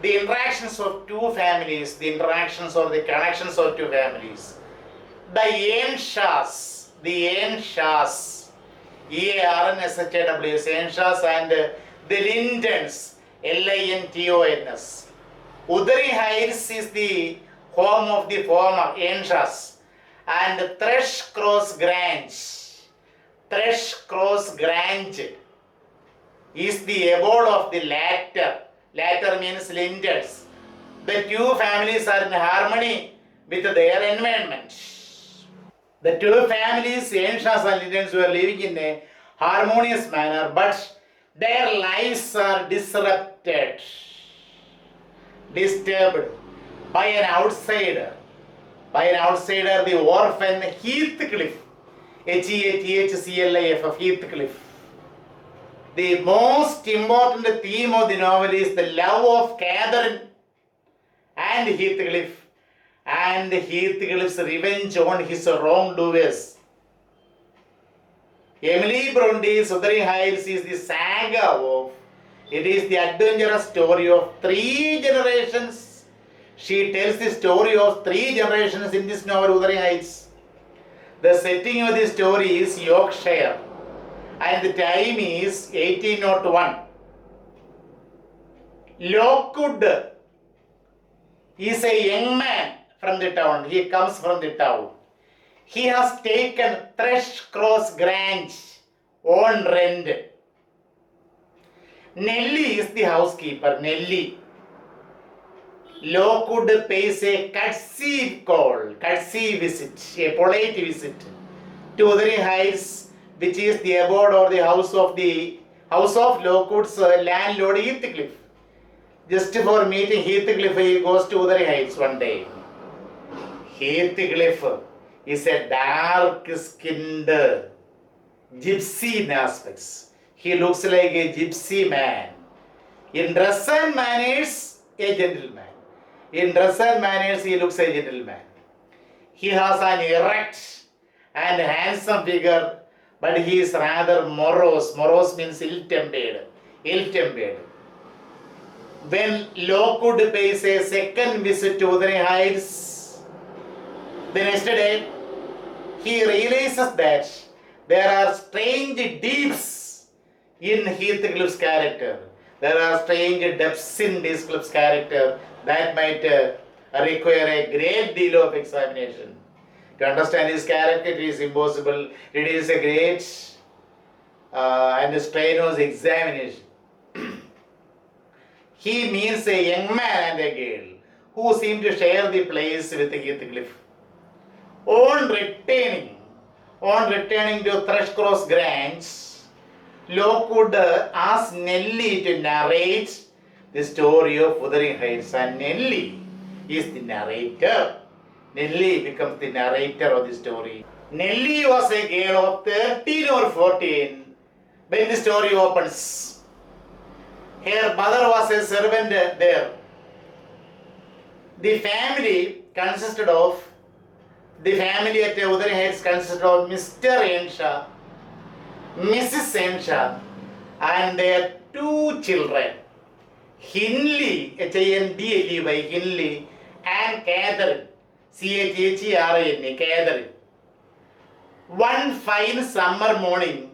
the interactions of two families, the interactions or the connections of two families. The Earnshaws, E-A-R-N-S-H-A-W-S, Earnshaws, and the Lintons, L-I-N-T-O-N-S. Wuthering Heights is the home of the former Earnshaws, and Thrushcross Grange is the abode of the latter. Latter means Lintons. The two families are in harmony with their environment. The two families, Earnshaws and Lintons, were living in a harmonious manner, but their lives are disturbed by an outsider. The orphan Heathcliff, Heathcliff. Heathcliff. The most important theme of the novel is the love of Catherine and Heathcliff, and Heathcliff's revenge on his wrongdoers. Emily Bronte's Wuthering Heights is the saga of, it is the adventurous story of 3 generations. She tells the story of 3 generations in this novel, Wuthering Heights. The setting of the story is Yorkshire and the time is 1801. Lockwood is a young man from the town. He comes from the town. He has taken Thrushcross Grange on rent. Nellie is the housekeeper. Nellie. Lockwood pays a courtesy visit, a polite visit to Wuthering Heights, which is the abode or the house of Lockwood's landlord Heathcliff. Just for meeting Heathcliff, he goes to Wuthering Heights one day. Heathcliff is a dark-skinned gypsy in aspects. He looks like a gypsy man. In dress and manners, a gentleman. In dress and manners, he looks a gentleman. He has an erect and handsome figure, but he is rather morose. Morose means ill-tempered. When Lockwood pays a second visit to Wuthering Heights, the next day, he realizes that there are strange deeps in Heathcliff's character. There are strange depths in Heathcliff's character that might require a great deal of examination. To understand his character, it is impossible. It is a great and strenuous examination. He meets a young man and a girl who seem to share the place with Heathcliff. On returning to Thrushcross Grange, Lockwood asks Nellie to narrate the story of Wuthering Heights, and Nellie is the narrator. Nellie becomes the narrator of the story. Nellie was a girl of 13 or 14 when the story opens. Her mother was a servant there. The family at Wuthering Heights consisted of Mr. Earnshaw, Mrs. Earnshaw, and their two children, Hindley, H-I-N-D-L-E-Y, Hindley, and Catherine, C-H-E-R-A-N-E, Catherine. One fine summer morning,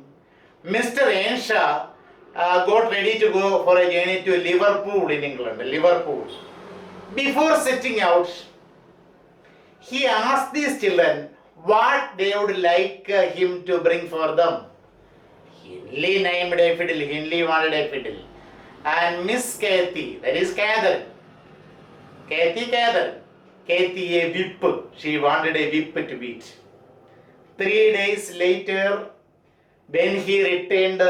Mr. Earnshaw got ready to go for a journey to Liverpool in England. Before setting out, he asked these children what they would like him to bring for them. Hindley named a fiddle. Hindley wanted a fiddle. And Miss Kathy, that is Catherine. Kathy a whip. She wanted a whip to beat. 3 days later, when he returned,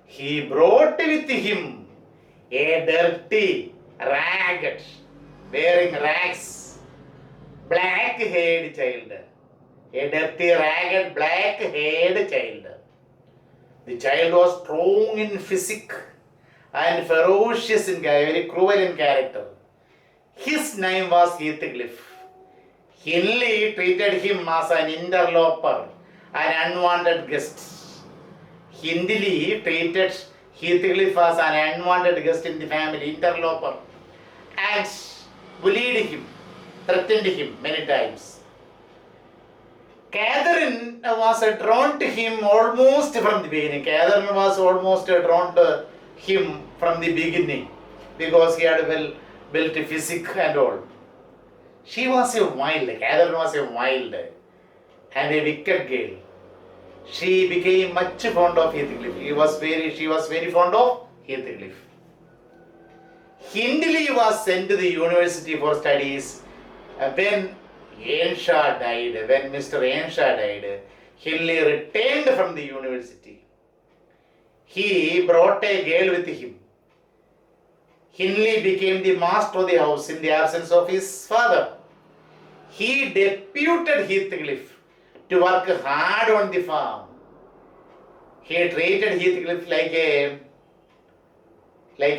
he brought with him a dirty, ragged, wearing rags, black-haired child. A dirty, ragged, black-haired child. The child was strong in physique and ferocious in very cruel in character. His name was Heathcliff. Hindley treated him as an interloper, an unwanted guest. Hindley treated Heathcliff as an unwanted guest in the family, interloper, and bullied him, threatened him many times. Catherine was drawn to him almost from the beginning. Catherine was almost drawn to him from the beginning because he had well-built physique and all. Catherine was a wild and a wicked girl. She became much fond of Heathcliff. She was very fond of Heathcliff. Hindley was sent to the university for studies. When Mr. Earnshaw died, Hindley returned from the university. He brought a girl with him. Hindley became the master of the house in the absence of his father. He deputed Heathcliff to work hard on the farm. He treated Heathcliff like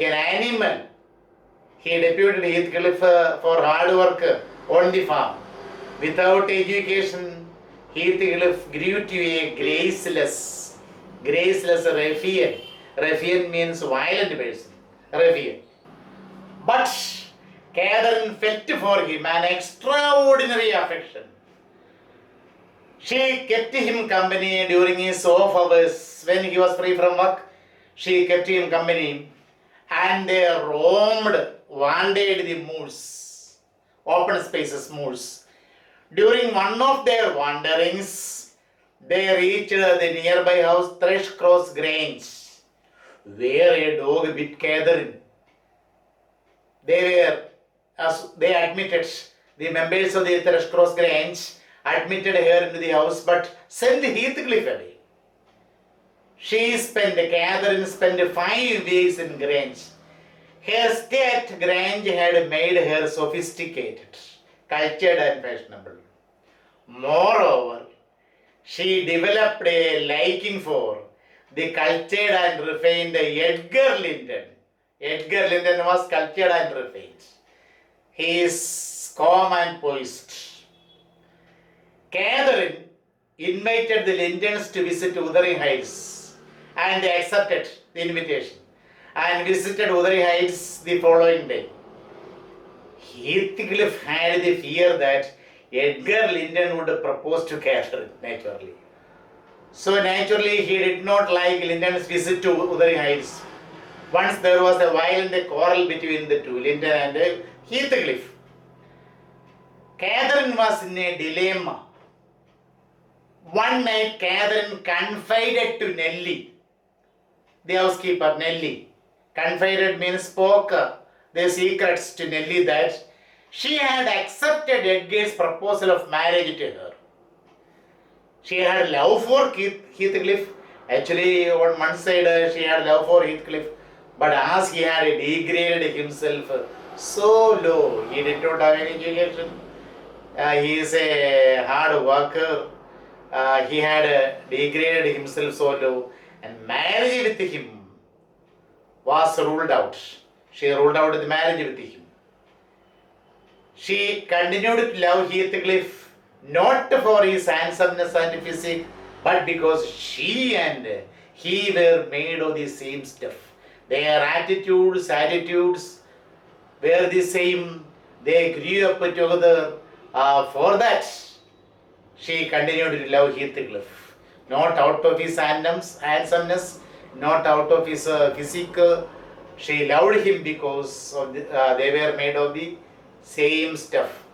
an animal. He deputed Heathcliff for hard work on the farm. Without education, Heathcliff grew to a graceless ruffian. Ruffian means violent person. Ruffian. But Catherine felt for him an extraordinary affection. She kept him company during his off hours when he was free from work. She kept him company and they roamed, wandered the moors, open spaces, moors. During one of their wanderings, they reached the nearby house Thrushcross Grange, where a dog bit Catherine. They admitted, the members of the Thrushcross Grange admitted her into the house but sent Heathcliff away. Catherine spent 5 weeks in Grange. Her stay at Grange had made her sophisticated, cultured and fashionable. Moreover, she developed a liking for the cultured and refined Edgar Linton. Edgar Linton was cultured and refined. He is calm and poised. Catherine invited the Lintons to visit Wuthering Heights and they accepted the invitation and visited Wuthering Heights the following day. Heathcliff had the fear that Edgar Linton would propose to Catherine, naturally. So naturally he did not like Linton's visit to Wuthering Heights. Once there was a violent quarrel between the two, Linton and Heathcliff. Catherine was in a dilemma. One night Catherine confided to Nellie, the housekeeper, Nellie. Confided means spoke the secrets to Nellie that she had accepted Edgar's proposal of marriage to her. She had love for Heathcliff. Actually, on one side she had love for Heathcliff, but as he had degraded himself so low, he did not have any education. He is a hard worker. He had degraded himself so low, and marriage with him was ruled out. She ruled out the marriage with him. She continued to love Heathcliff not for his handsomeness and physique, but because she and he were made of the same stuff. Their attitudes were the same. They grew up together. For that, she continued to love Heathcliff, not out of his handsomeness, not out of his physique. She loved him because of they were made of the same stuff.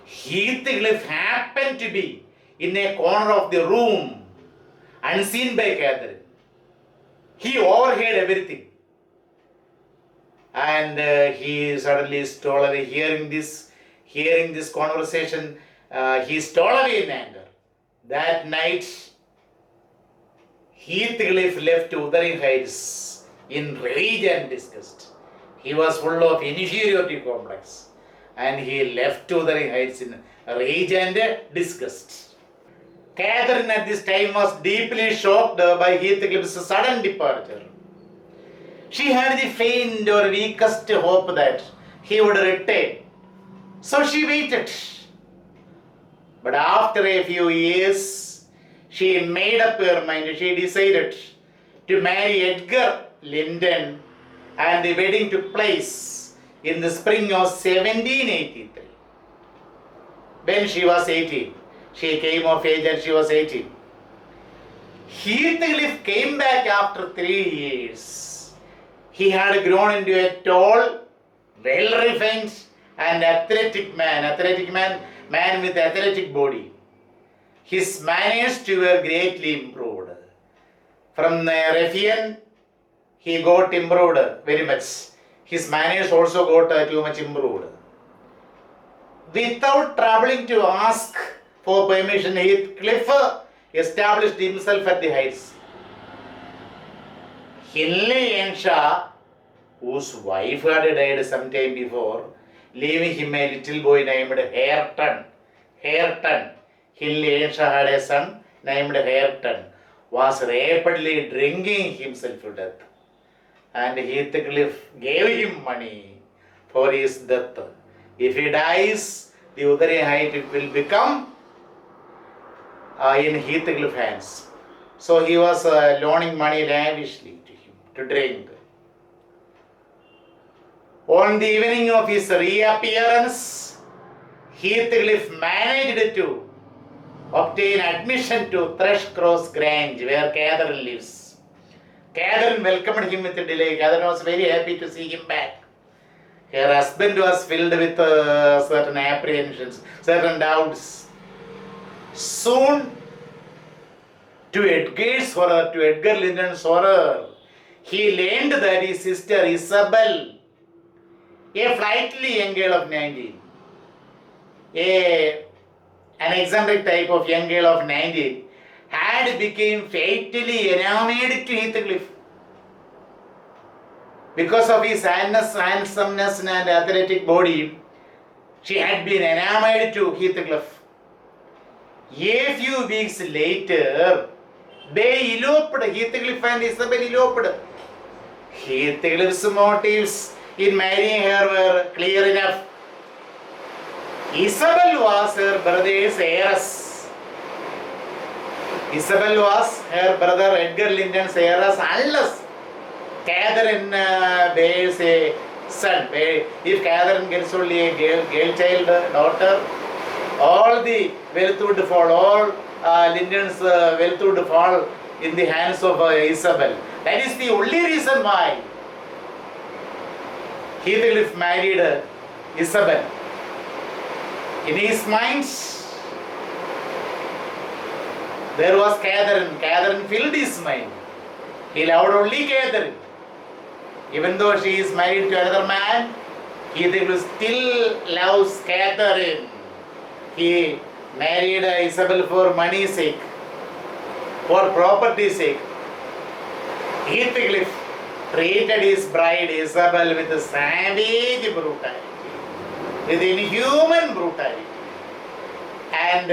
Heathcliff happened to be in a corner of the room, unseen by Catherine. He overheard everything. And he suddenly stole away. Hearing this conversation, he stole away in anger. That night, Heathcliff left Wuthering Heights in rage and disgust. He was full of inferiority complex, and he left Wuthering Heights in rage and disgust. Catherine at this time was deeply shocked by Heathcliff's sudden departure. She had the faint or weakest hope that he would return. So she waited. But after a few years, she made up her mind. She decided to marry Edgar Linton, and the wedding took place in the spring of 1783. When she was 18, she came of age and she was 18. Heathcliff came back after 3 years. He had grown into a tall, well-refined and athletic man with athletic body. His manners too were greatly improved. From ruffian, he got improved very much. His manners also got too much improved. Without troubling to ask for permission, Heathcliff established himself at the Heights. Eng.Litt, whose wife had died some time before, leaving him a little boy named Hareton. Eng.Litt had a son named Hareton, was rapidly drinking himself to death. And Heathcliff gave him money for his death. If he dies, the Wuthering Heights will become in Heathcliff's hands. So he was loaning money lavishly to him to drink. On the evening of his reappearance, Heathcliff managed to obtain admission to Thrushcross Grange, where Catherine lives. Catherine welcomed him with a delay. Catherine was very happy to see him back. Her husband was filled with certain apprehensions, certain doubts. Soon, to Edgar's horror, to Edgar Linton's horror, he learned that his sister Isabel, a flightly young girl of 19, an eccentric type of young girl of 19, had become fatally enamored to Heathcliff. Because of his handsomeness and athletic body, she had been enamored to Heathcliff. A few weeks later, they eloped. Heathcliff and Isabel eloped. Heathcliff's motives in marrying her were clear enough. Isabel was her brother's heiress. Isabel was her brother Edgar Linton's heiress unless Catherine bears a son. If Catherine gets only a girl child daughter, all the wealth would fall, all Linton's wealth would fall in the hands of Isabel. That is the only reason why Heathcliff married Isabel. In his mind, there was Catherine. Catherine filled his mind. He loved only Catherine. Even though she is married to another man, Heathcliff still loves Catherine. He married Isabel for money's sake, for property's sake. Heathcliff treated his bride Isabel with savage brutality, with inhuman brutality. And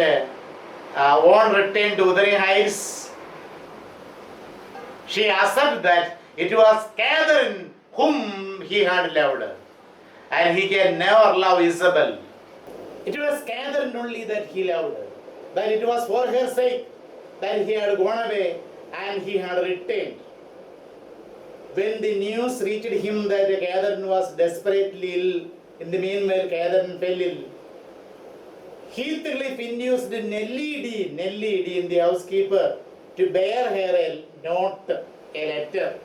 on return to Wuthering Heights, she asserted that it was Catherine whom he had loved, and he can never love Isabel. It was Catherine only that he loved, that it was for her sake that he had gone away and he had returned. When the news reached him that Catherine was desperately ill, in the meanwhile Catherine fell ill, Heathcliff induced Nellie D, the housekeeper, to bear her a note, a letter,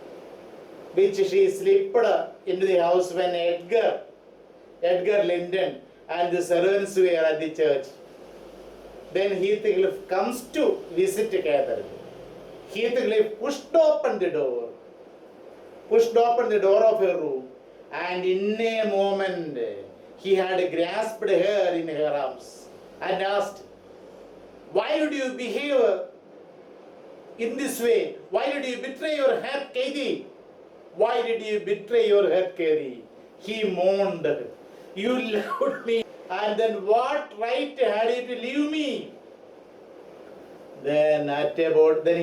which she slipped into the house when Edgar Linton and the servants were at the church. Then Heathcliff comes to visit Catherine. Heathcliff pushed open the door of her room, and in a moment he had grasped her in her arms and asked, "Why did you behave in this way? Why did you betray your heart, Katie? Why did you betray your heart, Katie?" He moaned, "You loved me, and then what right had you to leave me?" Then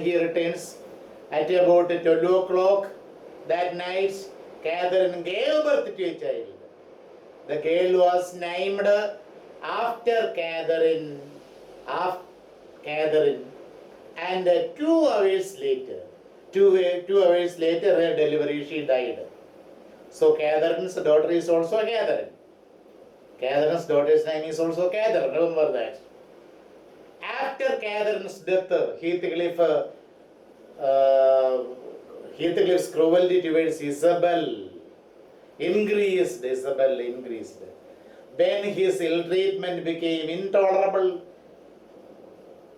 he returns at about 12 o'clock that night. Catherine gave birth to a child. The girl was named after Catherine, and 2 hours later, her delivery, she died. So Catherine's daughter is also Catherine. Catherine's daughter's name is also Catherine, remember that. After Catherine's death, Heathcliff's cruelty towards Isabel increased. When his ill-treatment became intolerable,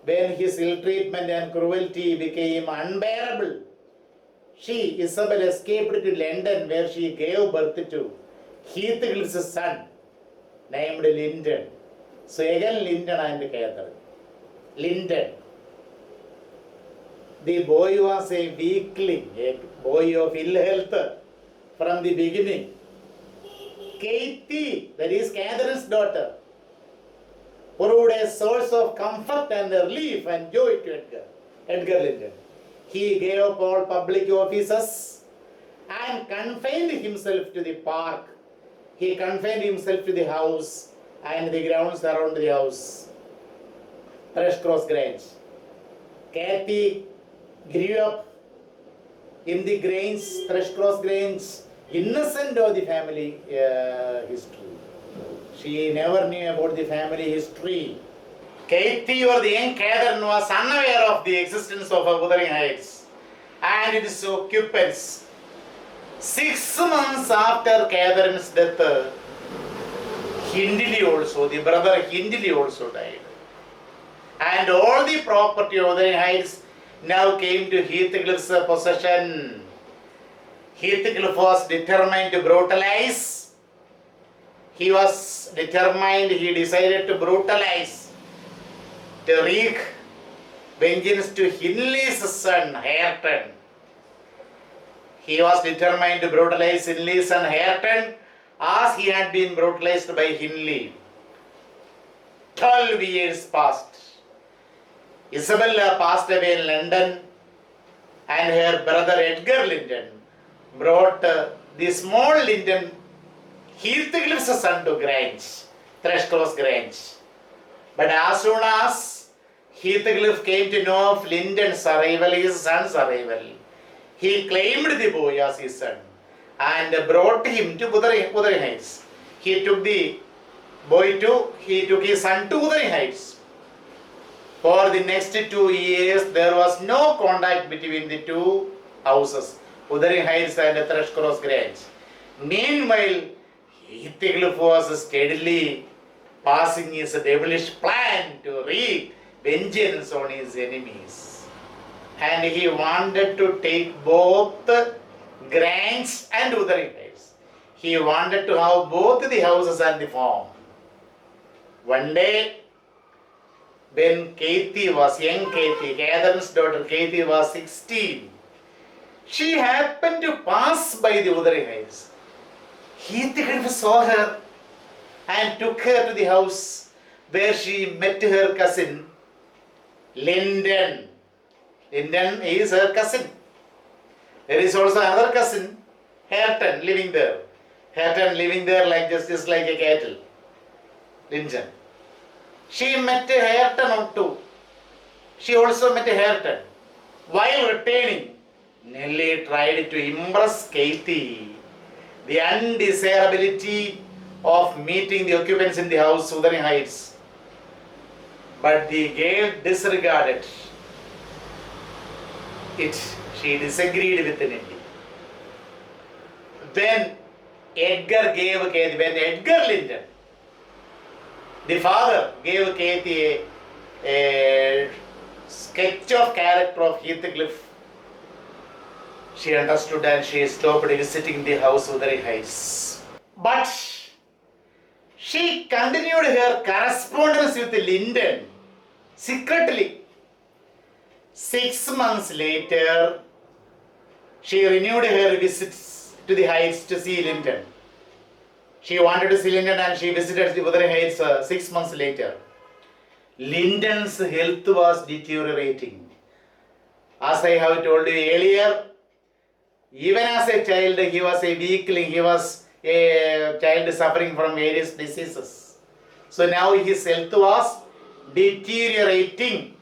when his ill-treatment and cruelty became unbearable, Isabel, escaped to London, where she gave birth to Heathcliff's son, named Linton. So again Linton and Catherine. Linton. The boy was a weakling, a boy of ill health from the beginning. Katie, that is Catherine's daughter, proved a source of comfort and relief and joy to Edgar Linton. He gave up all public offices and confined himself to the park. He confined himself to the house and the grounds around the house. Thrushcross Grange. Katie grew up in the Grange, Thrushcross Grange, innocent of the family history. She never knew about the family history. Katie or the young Catherine was unaware of the existence of a Wuthering Heights and its occupants. 6 months after Catherine's death, Hindley also, the brother Hindley also died. And all the property of Wuthering Heights now came to Heathcliff's possession. Heathcliff was determined to brutalize. He decided to brutalize, to wreak vengeance to Hindley's son, Hareton. He was determined to brutalize Hindley's son, Hareton, as he had been brutalized by Hindley. 12 years passed. Isabella passed away in London, and her brother Edgar Linton brought the small Linton, Heathcliff's son, to Grange, Thrushcross Grange. But as soon as Heathcliff came to know of Linton's arrival, his son's arrival, he claimed the boy as his son and brought him to Wuthering Heights. He took his son to Wuthering Heights. For the next 2 years, there was no contact between the two houses, Wuthering Heights and Thrushcross Grange. Meanwhile, Heathcliff was steadily passing his devilish plan to wreak vengeance on his enemies. And he wanted to take both Grange and Wuthering Heights. He wanted to have both the houses and the farm. One day, when young Katie, Catherine's daughter Katie was 16, she happened to pass by the Wuthering Heights. Heathcliff saw her and took her to the house where she met her cousin, Linton. Linton is her cousin. There is also another cousin, Hareton, living there. Hareton living there just like a cattle. Linton. She met Hareton too. She also met Hareton. While returning, Nellie tried to impress Katie the undesirability of meeting the occupants in the house, Wuthering Heights. But the girl disregarded it. She disagreed with Nellie. Then Edgar Linton, the father, gave Katie a sketch of character of Heathcliff. She understood and she stopped visiting the house Wuthering Heights. But she continued her correspondence with Linton secretly. 6 months later, she renewed her visits to the Heights to see Linton. She wanted to see Linton and she visited the Wuthering Heights 6 months later. Linton's health was deteriorating. As I have told you earlier, even as a child, he was a weakling. He was a child suffering from various diseases. So now his health was deteriorating.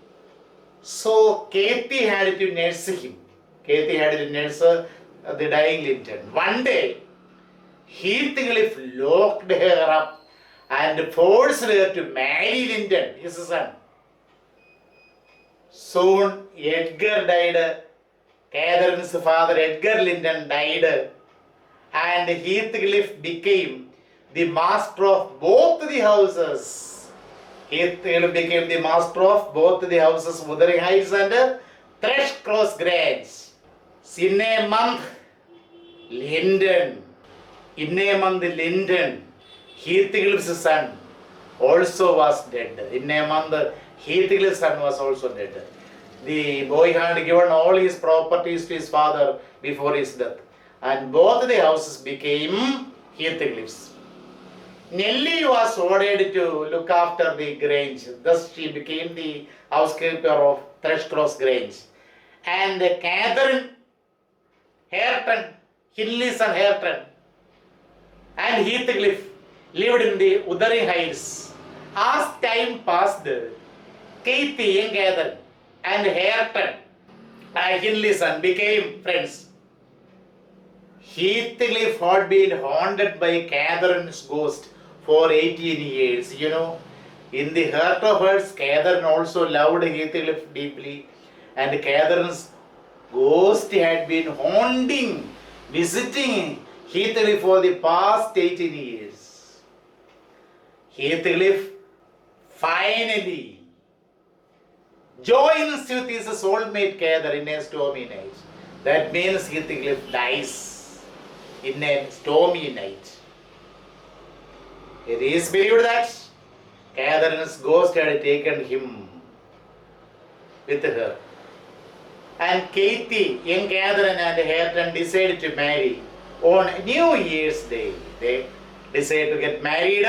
So Katie had to nurse him. Katie had to nurse the dying Linton. One day, Heathcliff locked her up and forced her to marry Linton, his son. Soon, Edgar died. Catherine's father, Edgar Linton, died. And Heathcliff became the master of both the houses. Heathcliff became the master of both the houses, Wuthering Heights and Thrushcross Grange. In a month, Heathcliff's son also was dead. In a month, Heathcliff's son was also dead. The boy had given all his properties to his father before his death. And both the houses became Heathcliff's. Nellie was ordered to look after the Grange. Thus she became the housekeeper of Thrushcross Grange. And Catherine, Hareton, Hindley's son Hareton, and Heathcliff lived in the Wuthering Heights. As time passed, Katie, young Catherine, and Hareton, Hindley's son, became friends. Heathcliff had been haunted by Catherine's ghost for 18 years. You know, In the heart of hearts, Catherine also loved Heathcliff deeply, and Catherine's ghost had been haunting, visiting Heathcliff for the past 18 years. Heathcliff finally joins with his soulmate Catherine in a stormy night. That means Heathcliff dies in a stormy night. It is believed that Catherine's ghost had taken him with her. And Katie, young Catherine and Hareton decided to marry on New Year's Day. They decide to get married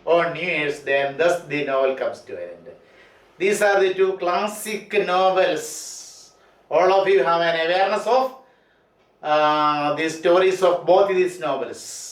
on New Year's Day, and thus the novel comes to an end. These are the two classic novels. All of you have an awareness of the stories of both these novels.